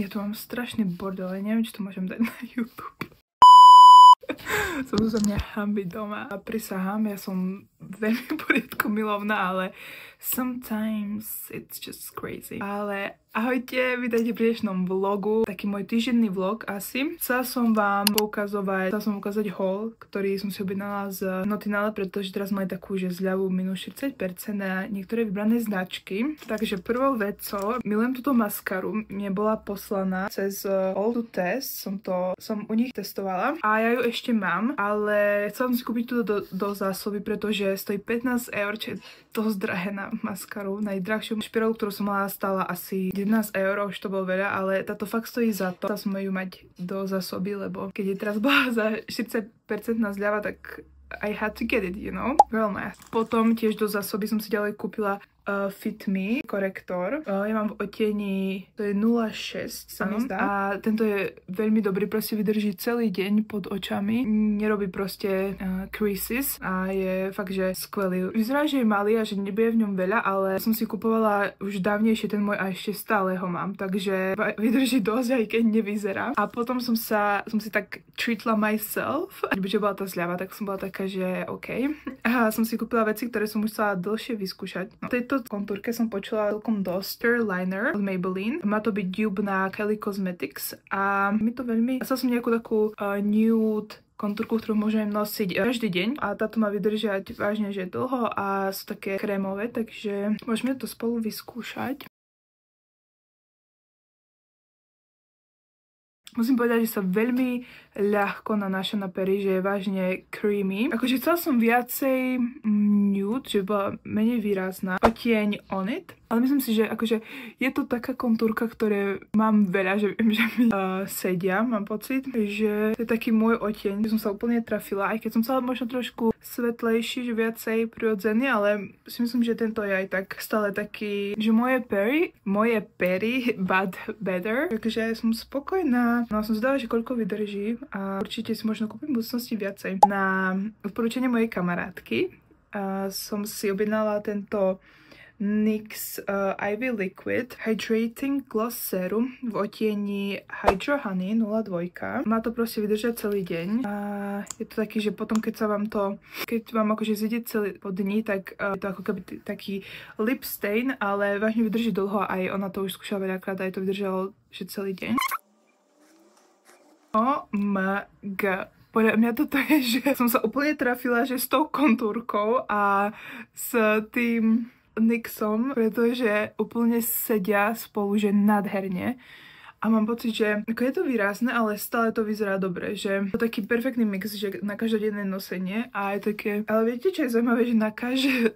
Ja tu mám strašný bordel, ja neviem, či to môžem dať na YouTube. Som sa mňa hambiť doma a prisahám, ja som veľmi poriadku milovná, ale sometimes it's just crazy. Ale ahojte, vítajte pri dnešnom vlogu, taký môj týždenný vlog asi. Chcela som vám ukázať haul, ktorý som si objednala z Notinale, pretože teraz mali takú, že zľavu minus 40% na niektoré vybrané značky. Takže prvou vecou, milujem túto maskaru, mne bola poslaná cez All to Test, som u nich testovala a ja ju ešte mám, ale chcela som si kúpiť túto do zásoby, pretože stojí 15 €, čo je dosť drahé na maskaru. Najdrahšiu špirálu, ktorú som mala, stála asi 11 €, už to bolo veľa, ale táto fakt stojí za to. Chcela som ju mať do zásoby, lebo keď je teraz bola za 40% zľava, tak I had to get it, you know? Real math. Potom tiež do zásoby som si ďalej kúpila Fit Me korektor. Ja mám v odtieni, to je 06 sa mi zdá. A tento je veľmi dobrý, proste vydrží celý deň pod očami. Nerobí proste creases a je fakt, že skvelý. Vyzerá, že je malý a že nebude v ňom veľa, ale som si kupovala už dávnejšie ten môj a ešte stále ho mám, takže vydrží dosť, aj keď nevyzerá. A potom som si tak treatla myself, keďže bola tá zľava, tak som bola taká, že OK. A som si kúpila veci, ktoré som musela dlhšie vyskúšať. No, kontúrke som počula celkom dosť liner od Maybelline. Má to byť dupe na Kelly Cosmetics a mi to veľmi... Chcela som nejakú takú nude kontúrku, ktorú môžem nosiť každý deň a táto má vydržať vážne, že dlho a sú také krémové, takže môžeme to spolu vyskúšať. Musím povedať, že sa veľmi ľahko nanáša na pery, že je vážne creamy. Akože chcela som viacej nude, že bola menej výrazná. Odtieň On It. Ale myslím si, že akože je to taká kontúrka, ktoré mám veľa, že viem, že mi sedia, mám pocit, že to je taký môj odtieň, že som sa úplne trafila, aj keď som chcela možno trošku svetlejší, že viacej prirodzený, ale si myslím, že tento je aj tak stále taký, že moje pery but better, takže som spokojná. No som zvedavá, že koľko vydrží a určite si možno kúpim v budúcnosti viacej. Na odporúčanie mojej kamarátky som si objednala tento NYX Ivy Liquid Hydrating Gloss Serum v odtieni Hydro Honey 02. Má to proste vydržať celý deň a je to taký, že potom keď vám akože zíde celý po dni, tak je to ako keby taký lip stain, ale vážne vydrží dlho, aj ona to už skúšala veľakrát a aj to vydržalo že celý deň. OMG. Podľa mňa toto je, že som sa úplne trafila, že s tou kontúrkou a s tým NYXom, pretože úplne sedia spolu, že nádherne. A mám pocit, že ako je to výrazné, ale stále to vyzerá dobre, že to je taký perfektný mix, že na každodenné nosenie a je také, ale viete, čo je zaujímavé, že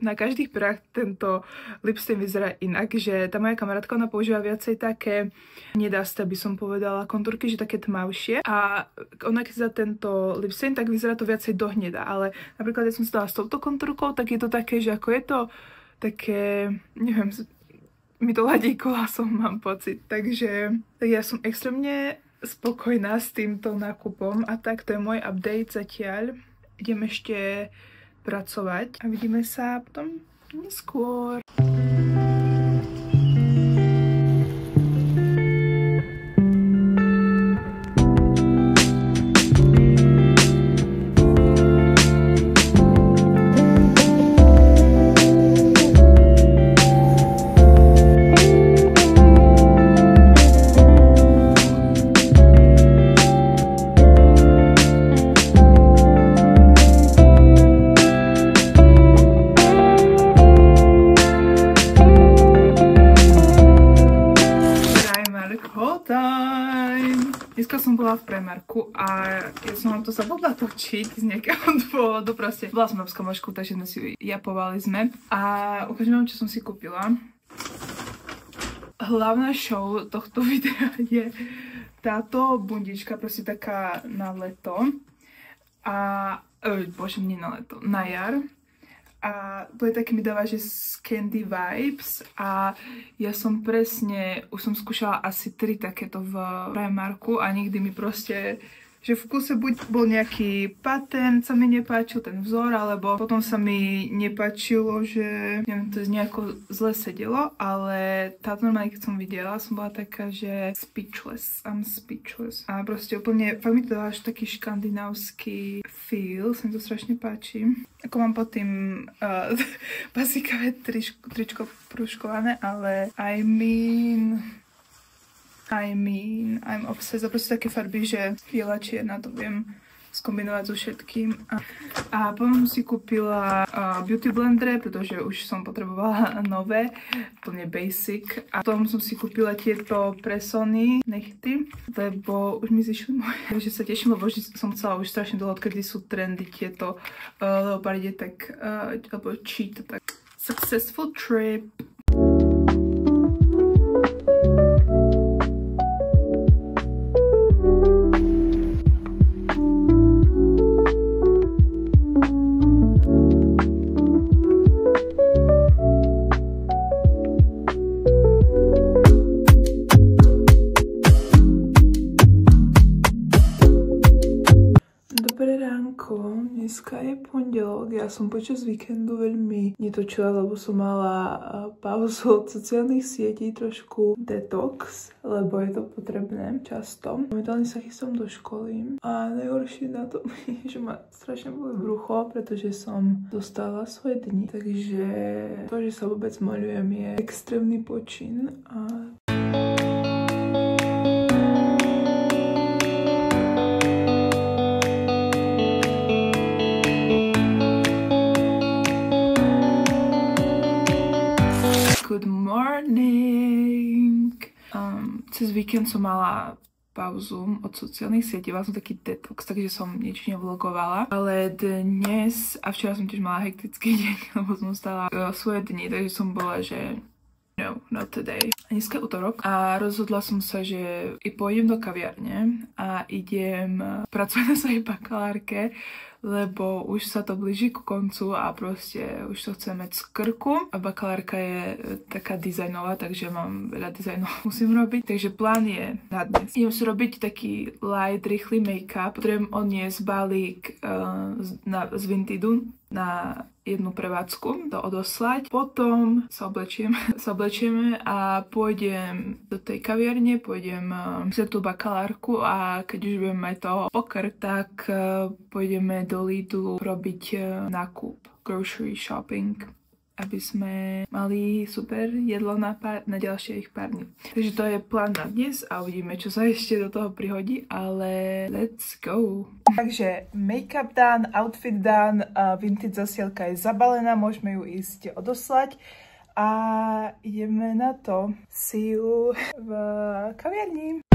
na každých perách tento lipstain vyzerá inak, že tá moja kamarátka, ona používa viacej také nedasté, by som povedala, kontúrky, že také tmavšie a ona keď za tento lipstain, tak vyzerá to viacej do hneda, ale napríklad ja som si dala s touto kontúrkou, tak je to také, že ako je to také, neviem, mi to ladí kolasom, mám pocit. Takže ja som extrémne spokojná s týmto nákupom a tak to je môj update zatiaľ. Idem ešte pracovať a vidíme sa potom neskôr. Dneska som bola v Primarku a ja som vám to zabudla točiť z nejakého dôvodu, proste bola som na skamošku, takže sme si japovali a ukážem vám, čo som si kúpila. Hlavná show tohto videa je táto bundička, proste taká na leto a bože, nie na leto, na jar. A to je také, mi dáva, že candy vibes a ja som presne, už som skúšala asi 3 takéto v Primarku a nikdy mi proste že v kuse buď bol nejaký pattern, sa mi nepáčil ten vzor, alebo potom sa mi nepáčilo, že neviem, to nejako zle sedelo, ale táto normálne, keď som videla, som bola taká, že speechless, I'm speechless. A proste úplne, fakt mi to dá až taký škandinávsky feel, sa mi to strašne páči. Ako mám pod tým basíkavé tričko prúškované, ale I'm obsessed. A proste také farby, že biela, čierna, to viem skombinovať so všetkým. A potom si kúpila beauty blendere, pretože už som potrebovala nové, úplne basic. A potom som si kúpila tieto presony nechty, lebo už mi zišli moje. Takže sa teším, lebo som chcela už strašne dlho, odkedy sú trendy tieto leopardie, tak alebo cheat, tak successful trip. Dneska je pondelok, ja som počas víkendu veľmi netočila, lebo som mala pauzu od sociálnych sietí, trošku detox, lebo je to potrebné často. Momentálne sa chystám do školy a najhoršie na tom je, že ma strašne boli brucho, pretože som dostala svoje dni, takže to, že sa vôbec maľujem, je extrémny počin a good morning! Cez víkend som mala pauzu od sociálnych sietí, mala som taký detox, takže som nič nevlogovala. Ale dnes a včera som tiež mala hektický deň, lebo som stala svoje dni, takže som bola, že no, not today. Dneska je utorok a rozhodla som sa, že i pôjdem do kaviarne a idem pracovať na svojej bakalárke, lebo už sa to blíži ku koncu a proste už to chcem mať z krku. A bakalárka je taká dizajnová, takže mám veľa dizajnov musím robiť. Takže plán je na dnes. Idem si robiť taký light, rýchly make-up. Potrebujem odniesť balík z Vintidu na jednu prevádzku, to odoslať. Potom sa oblečieme a pôjdem do tej kaviarne, pôjdem za tú bakalárku a keď už budeme mať toho pokrk, tak pôjdeme do Lidlu robiť nákup, grocery shopping, aby sme mali super jedlo na ďalších pár dní. Takže to je plán na dnes a uvidíme, čo sa ešte do toho prihodí, ale let's go! Takže make-up done, outfit done, vintage zasielka je zabalená, môžeme ju ísť odoslať a ideme na to. See you v kaviarni.